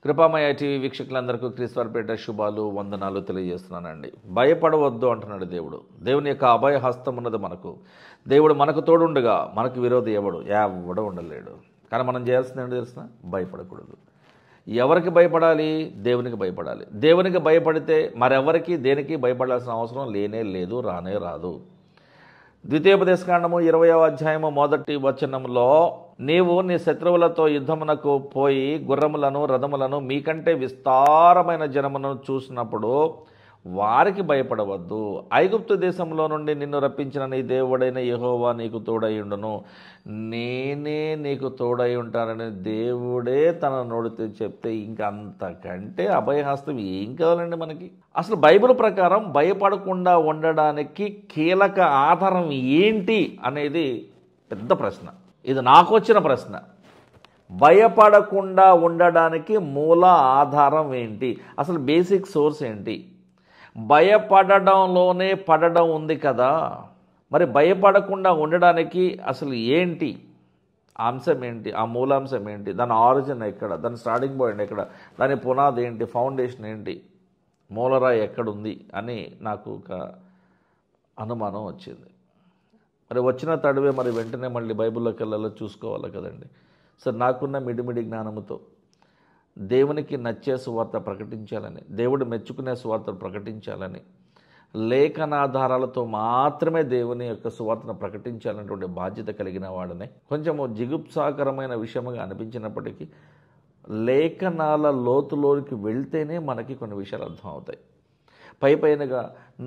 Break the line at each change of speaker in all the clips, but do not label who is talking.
కృపామయ TV వీక్షకులందరికీ క్రీస్తువారిపేట శుభాలు వందనాలు తెలియజేస్తున్నానండి. భయపడవద్దు అంటున్నాడు దేవుడు. దేవుని యొక్క అభయ హస్తం ఉన్నది మనకు. దేవుడు మనకు తోడుండగా మనకు విరోధి ఎవడు ఉండలేడు. కానీ మనం చేయాల్సింది ఏంటో తెలిసిన, భయపడకూడదు. ఎవరికి భయపడాలి? దేవునికి భయపడాలి. దేవునికి భయపడితే మరెవరికి దేనికి భయపడాల్సిన అవసరం లేనే లేదు, రానే రాదు. ద్వితీయోపదేశకాండము 20వ అధ్యాయము 1వ వచనంలో, నీవు నీ శత్రువులతో యుద్ధమునకు పోయి గుర్రములను రథములను మీకంటే విస్తారమైన జనమును చూసినప్పుడు వారికి భయపడవద్దు. ఐగుప్తు దేశంలో నుండి నిన్ను రప్పించిన నీ దేవుడైన యెహోవా నీకు తోడైయుండును. నేనే నీకు తోడై ఉంటానని దేవుడే తన నోటితో చెప్తే ఇంకా అంతకంటే అభయహస్తం ఏం కావాలండి మనకి? అసలు బైబిల్ ప్రకారం భయపడకుండా ఉండడానికి కీలక ఆధారం ఏంటి అనేది పెద్ద ప్రశ్న. ఇది నాకు వచ్చిన ప్రశ్న. భయపడకుండా ఉండడానికి మూల ఆధారం ఏంటి? అసలు బేసిక్ సోర్స్ ఏంటి? భయపడడంలోనే పడడం ఉంది కదా, మరి భయపడకుండా ఉండడానికి అసలు ఏంటి? అంశం ఏంటి? ఆ మూలాంశం ఏంటి? దాని ఆరిజిన్ ఎక్కడ? దాని స్టార్టింగ్ పాయింట్ ఎక్కడ? దాని పునాది ఏంటి? ఫౌండేషన్ ఏంటి? మూలరాయి ఎక్కడుంది అని నాకు ఒక అనుమానం వచ్చింది. మరి వచ్చిన తడువే మరి వెంటనే మళ్ళీ బైబిల్లోకి వెళ్ళాలో చూసుకోవాలి కదండి. సరే, నాకున్న మిడిమిడి జ్ఞానంతో దేవునికి నచ్చే సువార్త ప్రకటించాలని, దేవుడు మెచ్చుకునే సువార్త ప్రకటించాలని, లేఖనాధారాలతో మాత్రమే దేవుని యొక్క సువార్తను ప్రకటించాలనేటువంటి బాధ్యత కలిగిన వాడనే కొంచెము జిగుప్సాకరమైన విషయముగా అనిపించినప్పటికీ లేఖనాల లోతులోకి వెళ్తేనే మనకి కొన్ని విషయాలు అర్థమవుతాయి. పైపైనగా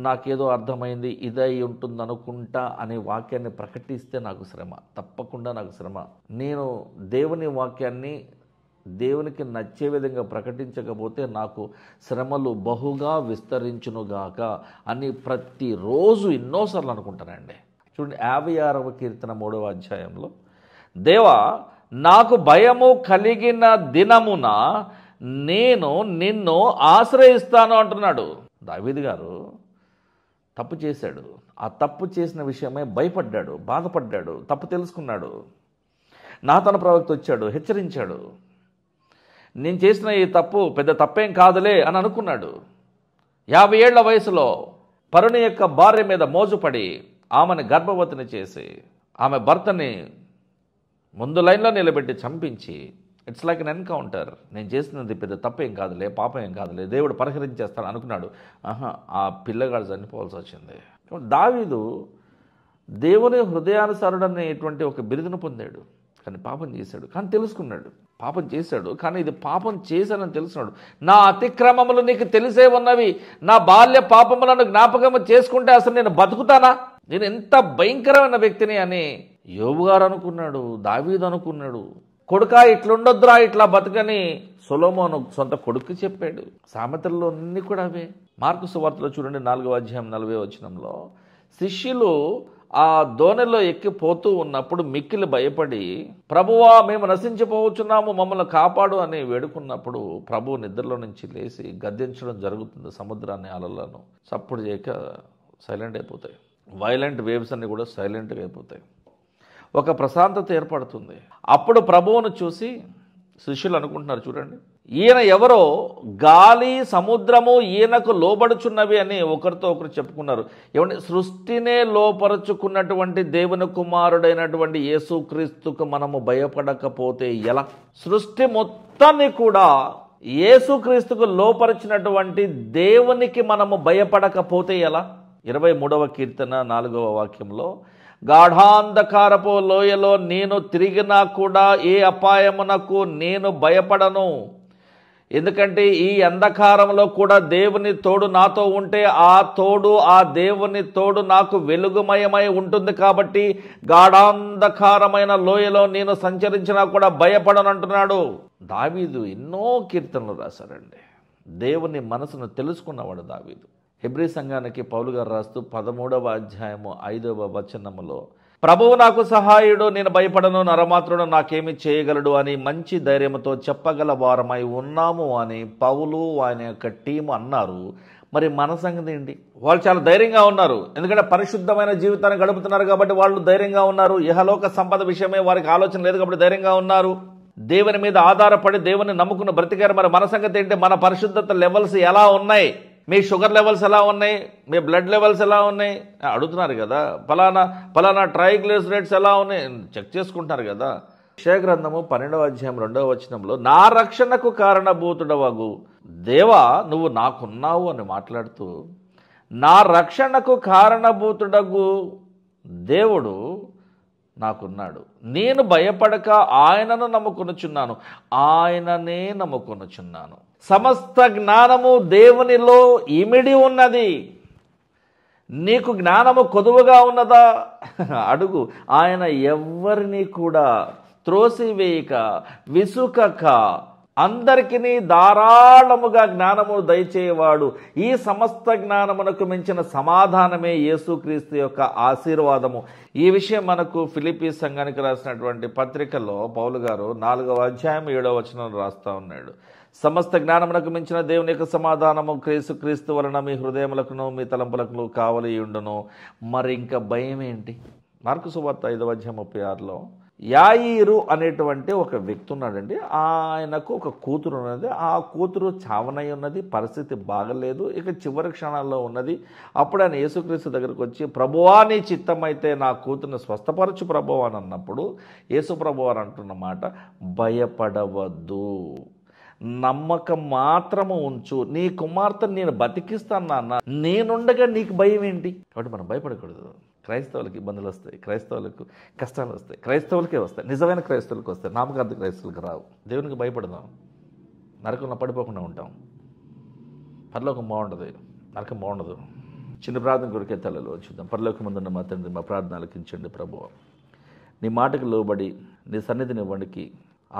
నాకేదో అర్థమైంది, ఇదై ఉంటుంది అనుకుంటా అనే వాక్యాన్ని ప్రకటిస్తే నాకు శ్రమ, తప్పకుండా నాకు శ్రమ. నేను దేవుని వాక్యాన్ని దేవునికి నచ్చే విధంగా ప్రకటించకపోతే నాకు శ్రమలు బహుగా విస్తరించునుగాక అని ప్రతిరోజు ఎన్నోసార్లు అనుకుంటానండి. చూడండి, 56వ కీర్తన 3వ అధ్యాయంలో, దేవా నాకు భయము కలిగిన దినమున నేను నిన్ను ఆశ్రయిస్తాను అంటున్నాడు. దావీదు గారు తప్పు చేశాడు. ఆ తప్పు చేసిన విషయమై భయపడ్డాడు, బాధపడ్డాడు, తప్పు తెలుసుకున్నాడు. నాతాను ప్రవక్త వచ్చాడు, హెచ్చరించాడు. నేను చేసిన ఈ తప్పు పెద్ద తప్పేం కాదులే అని అనుకున్నాడు. 50 ఏళ్ల వయసులో పరుని యొక్క భార్య మీద మోజుపడి ఆమెను గర్భవతిని చేసి ఆమె భర్తని ముందు లైన్లో నిలబెట్టి చంపించి, ఇట్స్ లైక్ ఎన్ ఎన్కౌంటర్. నేను చేసినది పెద్ద తప్పేం కాదులే, పాపం ఏం కాదులే, దేవుడు పరిహరించేస్తాను అనుకున్నాడు. ఆ పిల్లగాడు చనిపోవాల్సి వచ్చింది. దావీదు దేవుని హృదయానుసారుడనేటువంటి ఒక బిరుదును పొందాడు. కానీ పాపం చేశాడు, కానీ తెలుసుకున్నాడు. పాపం చేశాడు, కానీ ఇది పాపం చేశానని తెలుసుకున్నాడు. నా అతిక్రమములు నీకు తెలిసే ఉన్నవి, నా బాల్య పాపములను జ్ఞాపకము చేసుకుంటే అసలు నేను బతుకుతానా? నేను ఎంత భయంకరమైన వ్యక్తిని అని యోబు గారు అనుకున్నాడు, దావీదు అనుకున్నాడు. కొడుకా ఇట్లుండొద్దురా, ఇట్లా బతుకని సొలొమోను సొంత కొడుకు చెప్పాడు. సామెతల్లో అన్నీ కూడా అవే. మార్కు సువార్తలో చూడండి, 4వ అధ్యాయం 40వ వచనంలో, శిష్యులు ఆ దోణిలో ఎక్కిపోతూ ఉన్నప్పుడు మిక్కిలి భయపడి, ప్రభువా మేము నశించిపోవచ్చున్నాము, మమ్మల్ని కాపాడు అని వేడుకున్నప్పుడు ప్రభువు నిద్రలో నుంచి లేచి గద్దించడం జరుగుతుంది. సముద్రాన్ని అలలను చప్పుడు చేయక సైలెంట్ అయిపోతాయి. వైలెంట్ వేవ్స్ అన్ని కూడా సైలెంట్గా అయిపోతాయి. ఒక ప్రశాంతత ఏర్పడుతుంది. అప్పుడు ప్రభువును చూసి శిష్యులు అనుకుంటున్నారు, చూడండి, ఈయన ఎవరో, గాలి సముద్రము ఈయనకు లోబడుచున్నవి అని ఒకరితో ఒకరు చెప్పుకున్నారు. ఏమంటే, సృష్టినే లోపరుచుకున్నటువంటి దేవుని కుమారుడైనటువంటి యేసుక్రీస్తుకు మనము భయపడకపోతే ఎలా? సృష్టి మొత్తాన్ని కూడా యేసుక్రీస్తుకు లోపరిచినటువంటి దేవునికి మనము భయపడకపోతే ఎలా? 23వ కీర్తన 4వ వాక్యంలో, గాఢాంధకారపు లోయలో నేను తిరిగినా కూడా ఏ అపాయమునకు నేను భయపడను, ఎందుకంటే ఈ అంధకారంలో కూడా దేవుని తోడు నాతో ఉంటే ఆ దేవుని తోడు నాకు వెలుగుమయమై ఉంటుంది. కాబట్టి గాఢాంధకారమైన లోయలో నేను సంచరించినా కూడా భయపడను అంటున్నాడు. దావీదు ఎన్నో కీర్తనలు రాశారండి. దేవుని మనసును తెలుసుకున్నవాడు దావీదు. హెబ్రీ సంఘానికి పౌలు గారు రాస్తూ 13వ అధ్యాయము 5వ వచనములో, ప్రభువు నాకు సహాయుడు, నేను భయపడను, నరమాత్రుడు నాకేమి చేయగలడు అని మంచి ధైర్యంతో చెప్పగల వారమై ఉన్నాము అని పౌలు ఆయన యొక్క టీము అన్నారు. మరి మన సంగతి ఏంటి? వాళ్ళు చాలా ధైర్యంగా ఉన్నారు, ఎందుకంటే పరిశుద్ధమైన జీవితాన్ని గడుపుతున్నారు కాబట్టి వాళ్ళు ధైర్యంగా ఉన్నారు. ఇహలోక సంపద విషయమే వారికి ఆలోచన లేదు కాబట్టి ధైర్యంగా ఉన్నారు. దేవుని మీద ఆధారపడి దేవుని నమ్ముకుని బ్రతికారు. మరి మన సంగతి ఏంటి? మన పరిశుద్ధత లెవెల్స్ ఎలా ఉన్నాయి? మీ షుగర్ లెవెల్స్ ఎలా ఉన్నాయి? మీ బ్లడ్ లెవెల్స్ ఎలా ఉన్నాయి అడుగుతున్నారు కదా. పలానా ట్రైగ్లిసరైడ్స్ ఎలా ఉన్నాయి చెక్ చేసుకుంటున్నారు కదా. యెషయా గ్రంథము 12వ అధ్యాయం 2వ వచనంలో, నా రక్షణకు కారణభూతుడవగు దేవా నువ్వు నాకున్నావు అని మాట్లాడుతూ, నా రక్షణకు కారణభూతుడగు దేవుడు నాకున్నాడు, నేను భయపడక ఆయనను నమ్ముకొనుచున్నాను, ఆయననే నమ్ముకొనుచున్నాను. సమస్త జ్ఞానము దేవునిలో ఇమిడి ఉన్నది. నీకు జ్ఞానము కొదువుగా ఉన్నదా? అడుగు. ఆయన ఎవ్వరిని కూడా త్రోసివేయక విసుకక అందరికీ ధారాళముగా జ్ఞానము దయచేవాడు. ఈ సమస్త జ్ఞానమునకు మించిన సమాధానమే యేసుక్రీస్తు యొక్క ఆశీర్వాదము. ఈ విషయం మనకు ఫిలిప్పీ సంఘానికి రాసినటువంటి పత్రికలో పౌలు గారు 4వ అధ్యాయం 7వ వచనం రాస్తా ఉన్నాడు. సమస్త జ్ఞానమునకు మించిన దేవుని యొక్క సమాధానము క్రీస్తు వలన మీ హృదయములకును మీ తలంపులకు కావలి ఉండును. మరి ఇంకా భయం ఏంటి? మార్కు సువార్త 5వ అధ్యాయం 36లో యాయీరు అనేటువంటి ఒక వ్యక్తి ఉన్నాడండి. ఆయనకు ఒక కూతురు ఉన్నది. ఆ కూతురు చావనై ఉన్నది, పరిస్థితి బాగలేదు, ఇక చివరి క్షణాల్లో ఉన్నది. అప్పుడు ఆయన యేసుక్రీస్తు దగ్గరకు వచ్చి, ప్రభువా నీ చిత్తమైతే నా కూతురుని స్వస్థపరచు ప్రభువా అని అన్నప్పుడు యేసు ప్రభువా అంటున్న మాట, భయపడవద్దు, నమ్మకం మాత్రము ఉంచు, నీ కుమార్తెను నేను బతికిస్తాను నాన్న, నేనుండగా నీకు భయం ఏంటి? కాబట్టి మనం భయపడకూడదు. క్రైస్తవులకు ఇబ్బందులు వస్తాయి, క్రైస్తవులకు కష్టాలు వస్తాయి, క్రైస్తవులకే వస్తాయి, నిజమైన క్రైస్తవులకు వస్తాయి, నామకార్థ క్రైస్తవులకు రావు. దేవునికి భయపడదాం, నరకంలో పడిపోకుండా ఉంటాం. పరలోకం బాగుంటుంది, నరకం బాగుండదు. చిన్న ప్రార్థన కొరికే తలలో చూద్దాం. పరలోకం ముందున్న మా తండ్రి, మా ప్రార్థన ఆలకించండి ప్రభువా. నీ మాటకు లోబడి నీ సన్నిధిని వణికి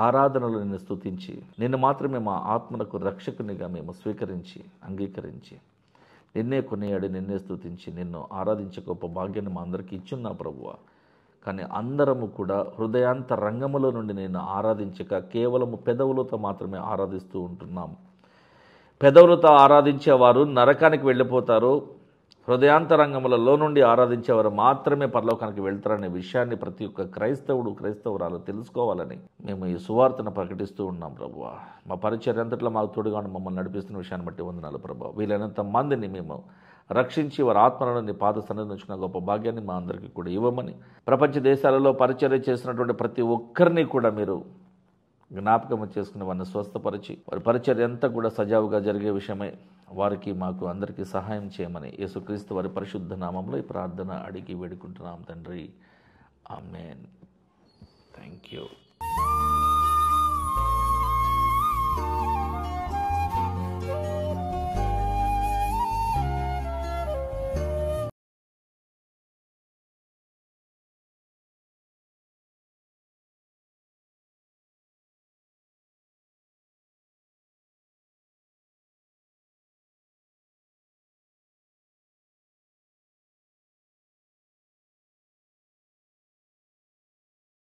ఆరాధనలు నిన్ను స్తుతించి నిన్ను మాత్రమే మా ఆత్మలకు రక్షకునిగా మేము స్వీకరించి అంగీకరించి నిన్నే కొనియాడి నిన్నే స్తుతించి నిన్ను ఆరాధించే గొప్ప భాగ్యాన్ని మా అందరికీ ఇచ్చున్నా ప్రభువా. కానీ అందరము కూడా హృదయాంతరంగములో నుండి నేను ఆరాధించక కేవలము పెదవులతో మాత్రమే ఆరాధిస్తూ ఉంటున్నాం. పెదవులతో ఆరాధించేవారు నరకానికి వెళ్ళిపోతారు, హృదయాంతరంగములలో నుండి ఆరాధించేవారు మాత్రమే పరలోకానికి వెళ్తారనే విషయాన్ని ప్రతి ఒక్క క్రైస్తవురాలు తెలుసుకోవాలని మేము ఈ సువార్తను ప్రకటిస్తూ ఉన్నాం ప్రభువా. మా పరిచర్య అంతట్లో మాకు తోడుగా మమ్మల్ని నడిపిస్తున్న విషయాన్ని బట్టి వందనాలు ప్రభువా. వీలైనంత మందిని మేము రక్షించి వారి ఆత్మలను నీ పాద సన్నిధిని ఉంచుకున్న గొప్ప భాగ్యాన్ని మా అందరికీ కూడా ఇవ్వమని, ప్రపంచ దేశాలలో పరిచర్య చేసినటువంటి ప్రతి ఒక్కరిని కూడా మీరు జ్ఞాపకం చేసుకుని వారిని స్వస్థపరిచి వారి పరిచర్య అంతా కూడా సజావుగా జరిగే విషయమై వారికి మాకు అందరికీ సహాయం చేయమని యేసుక్రీస్తు వారి పరిశుద్ధ నామంలో ఈ ప్రార్థన అడిగి వేడుకుంటున్నాం తండ్రి. ఆమేన్. Thank you.